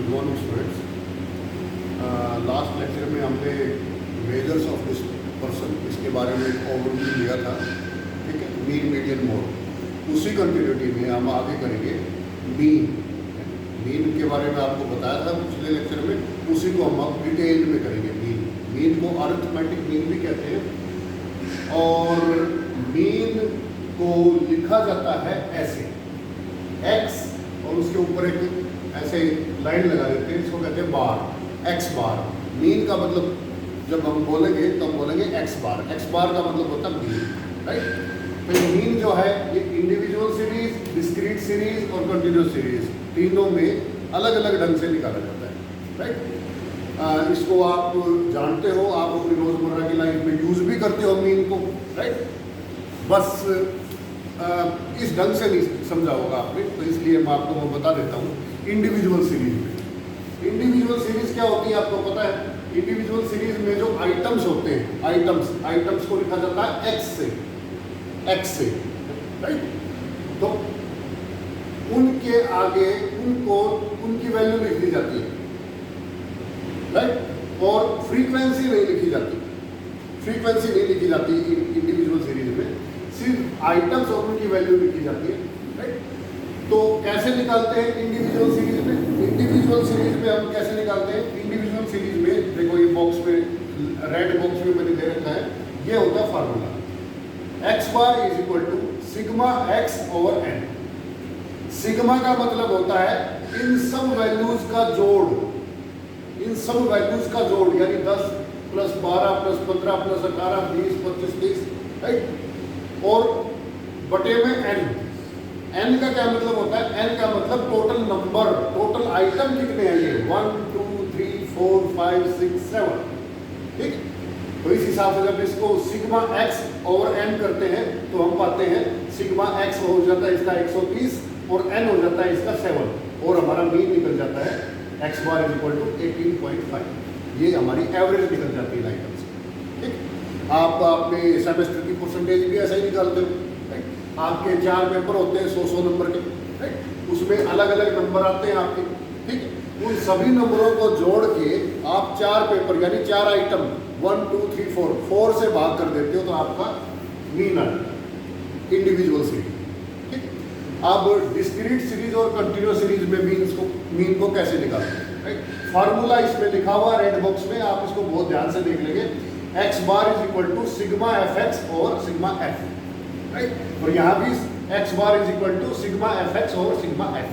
Good morning students. Last lecture में हमने measures of this person इसके बारे में एक ओवरव्यू लिया था, ठीक है, मीन मीडियन मोड। उसी कंटिन्यूटी में हम आगे करेंगे मीन के बारे में आपको बताया था पिछले लेक्चर में, उसी को हम अब डिटेल में करेंगे। मीन को अरिथमेटिक मीन भी कहते हैं और मीन को लिखा जाता है ऐसे x और उसके ऊपर एक ऐसे लाइन लगा देते हैं, इसको कहते हैं बार, x बार। मीन का मतलब जब हम बोलेंगे तो हम बोलेंगे x बार का मतलब होता है मीन, राइट। तो मीन जो है ये इंडिविजुअल सीरीज, डिस्क्रीट सीरीज और कंटिन्यूस सीरीज तीनों में अलग अलग ढंग से निकाला जाता है, राइट। इसको आप जानते हो, आप अपनी रोजमर्रा की लाइफ में यूज भी करते हो मीन को, राइट। बस इस ढंग से नहीं समझा होगा आपने, तो इसलिए मैं आपको बता देता हूँ। इंडिविजुअल सीरीज में इंडिविजुअल सीरीज क्या होती है आपको पता है? इंडिविजुअल सीरीज में जो आइटम्स होते हैं, आइटम्स को लिखा जाता है x से, राइट। तो उनके आगे उनकी वैल्यू लिख दी जाती है, राइट। और फ्रीक्वेंसी नहीं लिखी जाती इंडिविजुअल सीरीज में, सिर्फ आइटम्स और उनकी वैल्यू लिखी जाती है, राइट। तो कैसे निकालते हैं इंडिविजुअल सीरीज में? इंडिविजुअल सीरीज में हम कैसे निकालते हैं? इंडिविजुअल सीरीज में देखो, ये बॉक्स में, रेड बॉक्स में मैंने दे रखा है, ये होता है formula x bar is equal to sigma x over n। Sigma का मतलब होता है इन सब वैल्यूज का जोड़, यानी 10 प्लस 12 प्लस 15 प्लस 18 20 25 30, राइट। और बटे में n का क्या मतलब होता है? n का मतलब टोटल नंबर, टोटल आइटम कितने हैं ये, 1 2 3 4 5 6 7, ठीक। तो इस हिसाब से जब इसको सिग्मा x ओवर n करते हैं तो हम पाते हैं सिग्मा x हो जाता है इसका 130 और n हो जाता है इसका 7 और हमारा मीन निकल जाता है x bar is equal to 18.5। ये हमारी एवरेज निकल जाती है आइटम्स, ठीक। आप अपने सेमेस्टर की परसेंटेज भी ऐसा ही निकालते हो, राइट। आपके 4 पेपर होते हैं 100 नंबर के, राइट। उसमें अलग अलग नंबर आते हैं आपके, ठीक। उन सभी नंबरों को जोड़ के आप 4 पेपर यानी 4 आइटम 1 2 3 4 से भाग कर देते हो तो आपका मीन आ जाता है इंडिविजुअल सीरीज, ठीक। अब डिस्क्रीट सीरीज और कंटिन्यूअस सीरीज में मीन को कैसे निकालते हैं, राइट। फार्मूला इसमें लिखा हुआ रेड बॉक्स में, आप इसको बहुत ध्यान से देख लेंगे। x bar is equal to sigma fx और सिग्मा f, राइट। और यहाँ भी x bar is equal to sigma fx और सिग्मा f,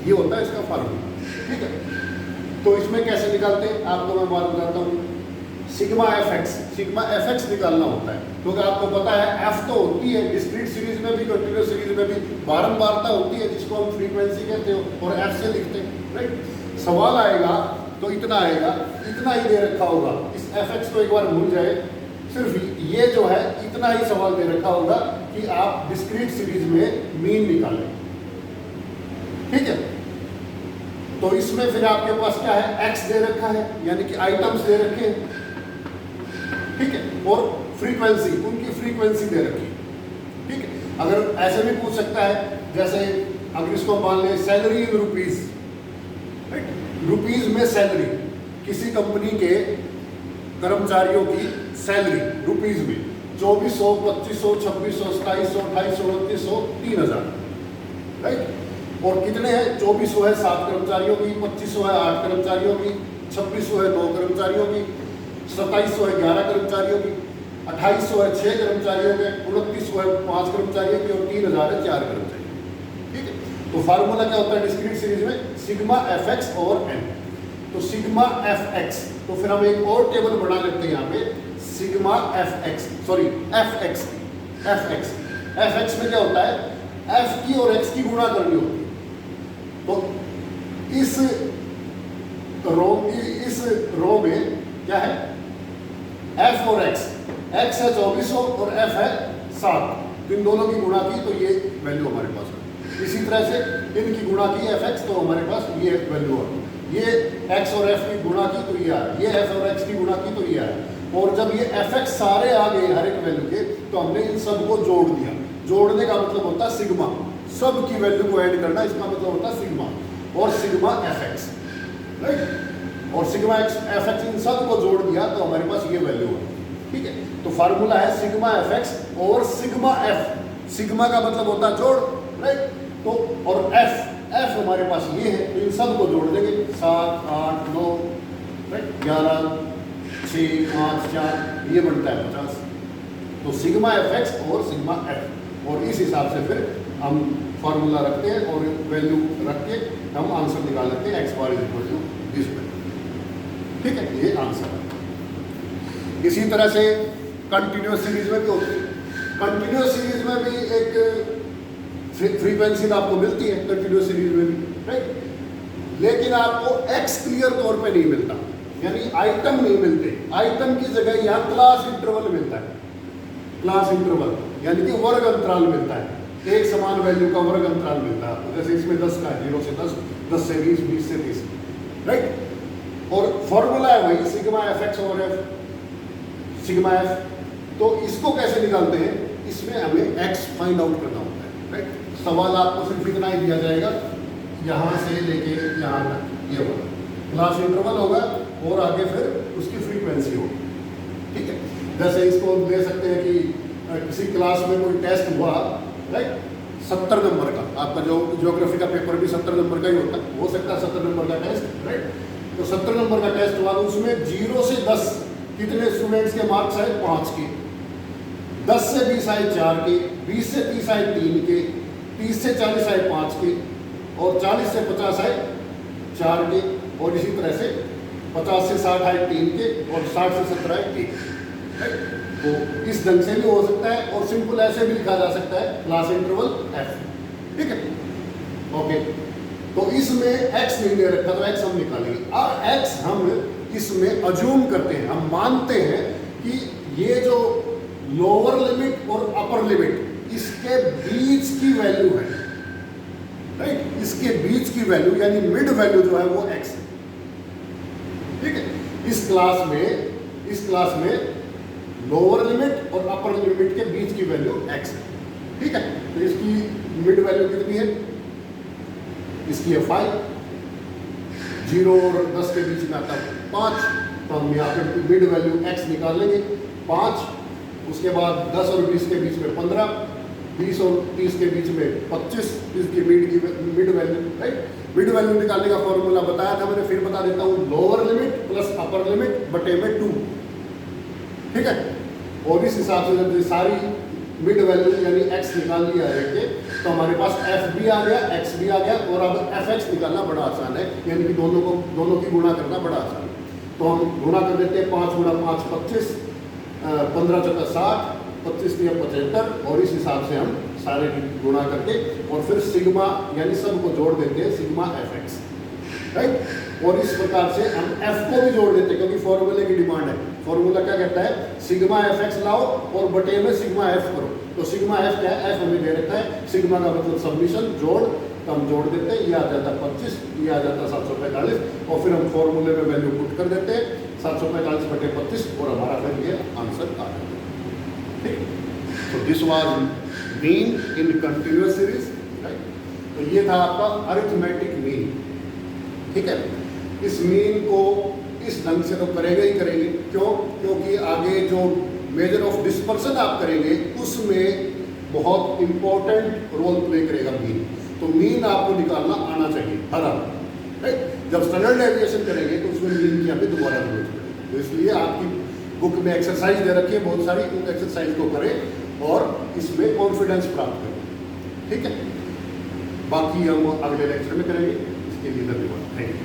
ये होता है इसका फार्मूला, ठीक है। तो इसमें कैसे निकालते हैं आपको मैं बात बताता हूँ। सिग्मा fx निकालना होता है, क्योंकि आपको पता है f तो होती है डिस्क्रीट सीरीज में भी, कंटिन्यूअस सीरीज में भी बारंबारता होती है जिसको हम फ्रीक्वेंसी कहते हो, और f से लिखते हैं, राइट। सवाल आएगा तो इतना आएगा, इतना ही दे रखा होगा, इस fx को एक बार भूल जाए, सिर्फ ये जो है इतना ही सवाल दे रखा होगा कि आप डिस्क्रीट सीरीज में मीन निकालें, ठीक है। तो इसमें फिर आपके पास क्या है, x दे रखा है यानी कि आइटम्स दे रखे हैं, ठीक है, और फ्रीक्वेंसी, उनकी फ्रीक्वेंसी दे रखी है, ठीक है। अगर ऐसे भी पूछ सकता है, जैसे अगर इसको मान लें salary in rupees, right. Rupees में सैलरी, किसी कंपनी के कर्मचारियों की सैलरी रुपीज में 2400 2500 2600 2700 2800 2900 3000, राइट। और कितने हैं? 2400 है 7 कर्मचारियों की, 2500 है 8 कर्मचारियों की, 2600 है 9 कर्मचारियों की, 2700 है 11 कर्मचारियों की, 2800 है 6 कर्मचारियों के, 2900 है 5 कर्मचारियों की और 3000 है 4 कर्मचारियों, ठीक है। तो फार्मूला क्या होता है डिस्क्रीट सीरीज में? सिग्मा fx और n। तो सिग्मा fx, तो फिर हम एक और टेबल बना लेते हैं यहाँ पे, सिग्मा fx में क्या होता है? f की और x की गुणा करनी होती है। तो इस रो में क्या है? f और x है 2400 और f है 7, इन दोनों की गुणा की तो ये वैल्यू हमारे पास है। इसी तरह से इनकी गुणा की fx तो हमारे पास ये वैल्यू है, ये x और f की गुणा की तो ये आ रहा है, ये f और x की गुणा की तो ये आ रहा है। और जब ये fx सारे आ गए हर एक वैल्यू के, तो हमने इन सबको जोड़ दिया। जोड़ने का मतलब होता है सिग्मा, सब की वैल्यू को ऐड करना, इसका मतलब होता है सिग्मा। और सिग्मा fx, राइट, और सिग्मा एक्स एफ एक्स इन सब को जोड़ दिया तो हमारे पास ये वैल्यू है। ठीक है, तो फार्मूला है सिग्मा एफ एक्स और सिग्मा एफ। सिग्मा का मतलब होता है जोड़, राइट, तो और एफ हमारे पास ये है, तो इन सब को जोड़ देंगे 7 8 9 राइट 11 6 5 4 ये बनता है 50। तो सिग्मा एफ एक्स और सिग्मा एफ, और इस हिसाब से फिर हम फार्मूला रखते हैं और वैल्यू रख के हम आंसर निकाल लेते हैं x bar is equal to this value. ठीक है, ये आंसर है। इसी तरह से कंटिन्यूअस सीरीज में भी होती है। कंटिन्यूअस सीरीज में भी एक फ्रीक्वेंसी आपको मिलती है कंटिन्यूअस सीरीज में भी, राइट, लेकिन आपको एक्स क्लियर तौर पे नहीं मिलता, यानी आइटम नहीं मिलते। आइटम की जगह यहाँ क्लास इंटरवल मिलता है। क्लास इंटरवल यानी कि वर्ग अंतराल मिलता है, एक समान वैल्यू का वर्ग अंतराल मिलता है। जैसे इसमें 10 का 0 से 10, 10 से 20, 20 से 30, राइट, और फॉर्मूला है वही सिग्मा एफ एक्स और एफ सिग्मा एफ। तो इसको कैसे निकालते हैं, इसमें हमें एक्स फाइंड आउट करना होता है, राइट। सवाल आपको सिर्फ इतना ही दिया जाएगा, यहाँ से लेके यहाँ तक ये होगा, क्लास इंटरवल होगा और आगे फिर उसकी फ्रीक्वेंसी होगी। ठीक है, जैसे इसको ले सकते हैं कि किसी क्लास में कोई टेस्ट हुआ, राइट, 70 नंबर का, आपका जो ज्योग्राफी का पेपर भी 70 नंबर का ही होता है, हो सकता है 70 नंबर का टेस्ट, राइट। तो 70 नंबर का टेस्ट हुआ तो उसमें 0 से 10 कितने स्टूडेंट्स के मार्क्स आए, 5 के, 10 से 20 आए 4 के, 20 से 30 आए 3 के, 30 से 40 आए 5 के, और 40 से 50 आए 4 के, और इसी तरह से 50 से 60 आए 3 के, और 60 से 70 आए 1। तो इस ढंग से भी हो सकता है, और सिंपल ऐसे भी लिखा जा सकता है क्लास इंटरवल एफ। ठीक है, ओके। तो इसमें एक्स नहीं ले रखा तो एक्स हम निकालेंगे, और एक्स हम इसमें अज्यूम करते हैं, हम मानते हैं कि ये जो लोअर लिमिट और अपर लिमिट इसके बीच की वैल्यू है, राइट, इसके बीच की वैल्यू यानी मिड वैल्यू जो है वो एक्स है। ठीक है, इस क्लास में लोअर लिमिट और अपर लिमिट के बीच की वैल्यू x है। ठीक है, तो इसकी मिड वैल्यू कितनी है, इसकी है 5, 0 और 10 के बीच में आता है 5, तो हम यहाँ पे मिड वैल्यू x निकाल लेंगे 5। उसके बाद 10 और 20 के बीच में 15, 20 और 30 के बीच में 25, इसकी mid value, right. Mid value निकालने का फॉर्मूला बताया था मैंने, फिर बता देता हूँ, lower limit plus upper limit बटे में 2। ठीक है, और इस हिसाब से जब सारी मिड वैल्यू यानी x निकाल लिया है तो हमारे पास f भी आ गया, x भी आ गया, और अब fx निकालना बड़ा आसान है, यानी कि दोनों की गुणा करना बड़ा आसान है। तो हम गुणा कर देते हैं, 5 गुणा 5 25, 15 चौका 60, 25 या 75, और इस हिसाब से हम सारे गुणा करके और फिर सिग्मा यानी सब को जोड़ देते हैं, सिग्मा एफ एक्स, राइट। और इस प्रकार से हम f को भी जोड़ देते हैं, क्योंकि फॉर्मूले की डिमांड है। फॉर्मूला क्या कहता है, सिग्मा एफ एक्स लाओ और बटे में सिग्मा एफ करो। तो सिग्मा एफ क्या है, एफ हमें दे रखा है, सिग्मा का मतलब सबमिशन जोड़, तो हम जोड़ देते हैं, ये आ जाता है 25, ये आ जाता है 745, और फिर हम फॉर्मूले में वैल्यू पुट कर देते हैं 745 बटे 25, और हमारा फिर ये आंसर आ जाता है। ठीक, तो this was mean in continuous series, right. तो ये था आपका अरिथमेटिक मीन। ठीक है, इस मीन को इस ढंग से तो करेंगे ही करेंगे, क्यों, क्योंकि आगे जो मेजर ऑफ डिस्पर्सन आप करेंगे उसमें बहुत इंपॉर्टेंट रोल प्ले करेगा मीन। तो मीन आपको निकालना आना चाहिए हर आदमी, राइट। जब स्टैंडर्ड डेविएशन करेंगे तो उसमें मीन की हमें दोबारा जरूरत पड़ेगी। तो इसलिए आपकी बुक में एक्सरसाइज दे रखी है बहुत सारी, उन एक्सरसाइज को करें और इसमें कॉन्फिडेंस प्राप्त करें। ठीक है, बाकी हम अगले लेक्चर में करेंगे। इसके लिए धन्यवाद, थैंक यू।